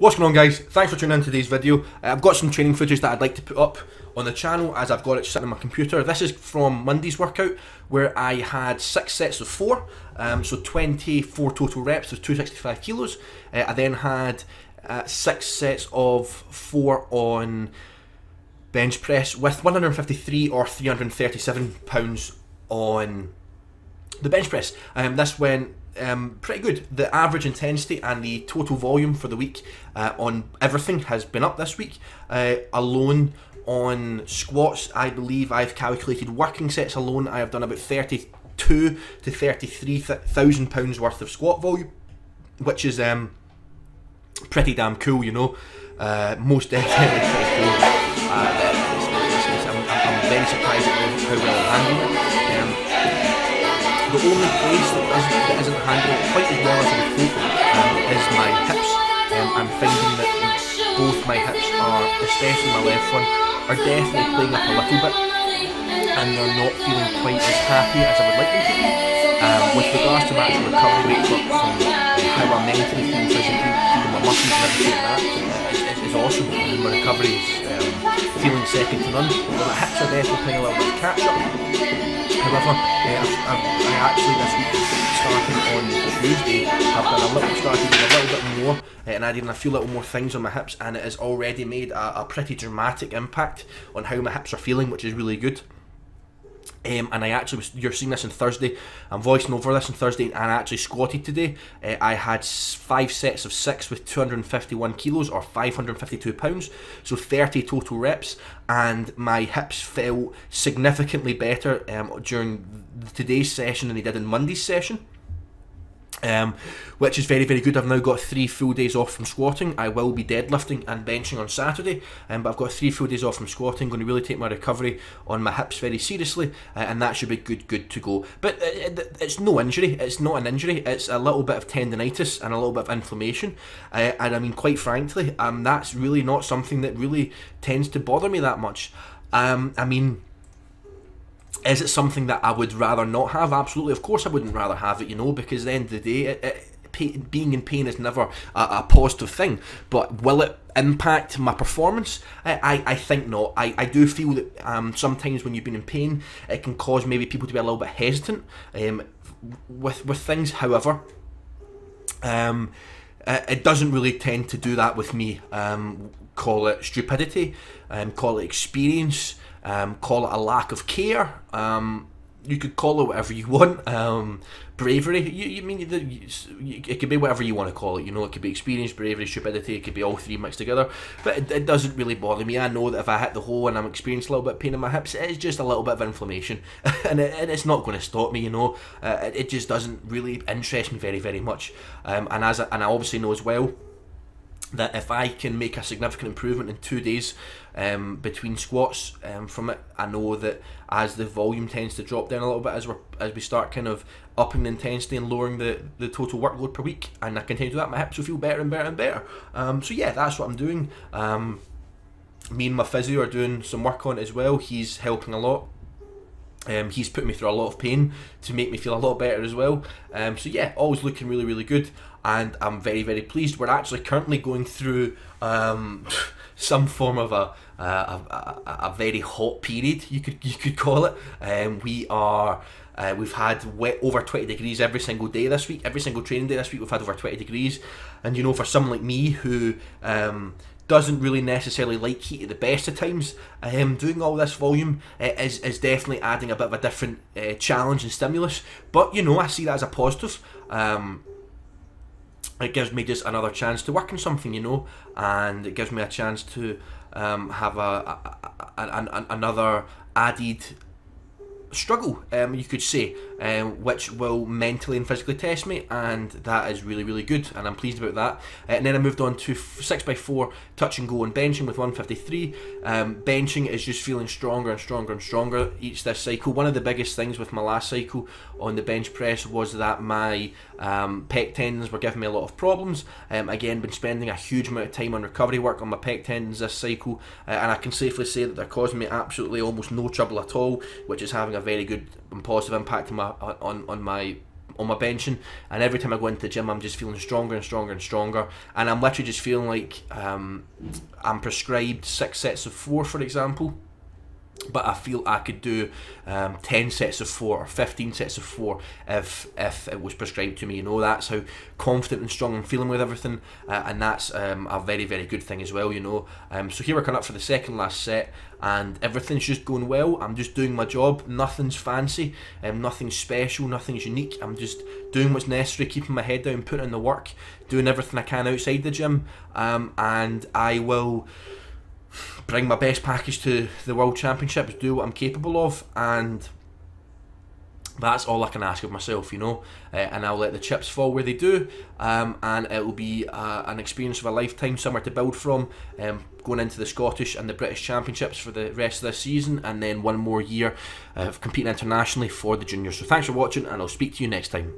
What's going on, guys? Thanks for tuning in to today's video. I've got some training footage that I'd like to put up on the channel as I've got it sitting on my computer. This is from Monday's workout where I had 6 sets of 4, so 24 total reps with 265 kilos. I then had 6 sets of 4 on bench press with 153 or 337 pounds on the bench press. This went pretty good. The average intensity and the total volume for the week on everything has been up this week. Alone on squats, I believe I've calculated working sets alone. I have done about 32 to 33,000 pounds worth of squat volume, which is pretty damn cool, you know. Most definitely pretty cool. I'm very surprised at how well I'm handling it. The only place that isn't handling it quite as well as I would hope is my hips. I'm finding that both my hips are, especially my left one, are definitely playing up a little bit, and they're not feeling quite as happy as I would like them to be. With regards to my actual recovery rate from how I'm mentally feeling, physically feeling my muscles and everything like that is awesome, and my recovery is feeling second to none. But my hips are definitely playing a little bit of catch up. However, I actually this week, starting on Tuesday, have started doing a little bit more and adding a few little more things on my hips, and it has already made a pretty dramatic impact on how my hips are feeling, which is really good. And I actually, you're seeing this on Thursday, I'm voicing over this on Thursday, and I actually squatted today. I had 5 sets of 6 with 251 kilos or 552 pounds, so 30 total reps, and my hips felt significantly better during today's session than they did in Monday's session. Which is very, very good. I've now got 3 full days off from squatting. I will be deadlifting and benching on Saturday, but I've got 3 full days off from squatting. Going to really take my recovery on my hips very seriously, and that should be good to go. But it's no injury. It's not an injury. It's a little bit of tendinitis and a little bit of inflammation, and I mean, quite frankly, that's really not something that really tends to bother me that much. I mean, is it something that I would rather not have? Absolutely, of course I wouldn't rather have it, you know, because at the end of the day, being in pain is never a positive thing. But will it impact my performance? I think not. I do feel that sometimes when you've been in pain, it can cause maybe people to be a little bit hesitant with things. However, it doesn't really tend to do that with me. Call it stupidity, call it experience, call it a lack of care, you could call it whatever you want, bravery, you mean, it could be whatever you want to call it, you know. It could be experience, bravery, stupidity, it could be all 3 mixed together, but it doesn't really bother me. I know that if I hit the hole and I'm experiencing a little bit of pain in my hips, it's just a little bit of inflammation, and it's not going to stop me, you know. It just doesn't really interest me very, very much, and I obviously know as well that if I can make a significant improvement in 2 days between squats from it, I know that as the volume tends to drop down a little bit as we start kind of upping the intensity and lowering the total workload per week, and I continue to do that, my hips will feel better and better and better. So yeah, that's what I'm doing. Me and my physio are doing some work on it as well. He's helping a lot. He's put me through a lot of pain to make me feel a lot better as well. So yeah, always looking really, really good, and I'm very, very pleased. We're actually currently going through some form of a very hot period, you could call it. We've had over 20 degrees every single day this week. Every single training day this week we've had over 20 degrees, and you know, for someone like me who doesn't really necessarily like heat at the best of times, doing all this volume is definitely adding a bit of a different challenge and stimulus. But you know, I see that as a positive. It gives me just another chance to work on something, you know, and it gives me a chance to have another added struggle, you could say, which will mentally and physically test me, and that is really, really good, and I'm pleased about that. And then I moved on to 6x4 touch and go and benching with 153. Benching is just feeling stronger and stronger and stronger each this cycle. One of the biggest things with my last cycle on the bench press was that my pec tendons were giving me a lot of problems. Again, been spending a huge amount of time on recovery work on my pec tendons this cycle, and I can safely say that they're causing me absolutely almost no trouble at all, which is having a very good and positive impact on my on my benching, and every time I go into the gym I'm just feeling stronger and stronger and stronger, and I'm literally just feeling like I'm prescribed 6 sets of 4, for example, but I feel I could do 10 sets of 4 or 15 sets of 4 if it was prescribed to me. You know, that's how confident and strong I'm feeling with everything, and that's a very, very good thing as well, you know. So here we're coming up for the second last set, and everything's just going well. I'm just doing my job, nothing's fancy, nothing's special, nothing's unique. I'm just doing what's necessary, keeping my head down, putting in the work, doing everything I can outside the gym, and I will bring my best package to the World Championships, do what I'm capable of, and that's all I can ask of myself, you know. And I'll let the chips fall where they do, and it will be an experience of a lifetime, somewhere to build from, going into the Scottish and the British Championships for the rest of this season, and then one more year of competing internationally for the juniors. So thanks for watching, and I'll speak to you next time.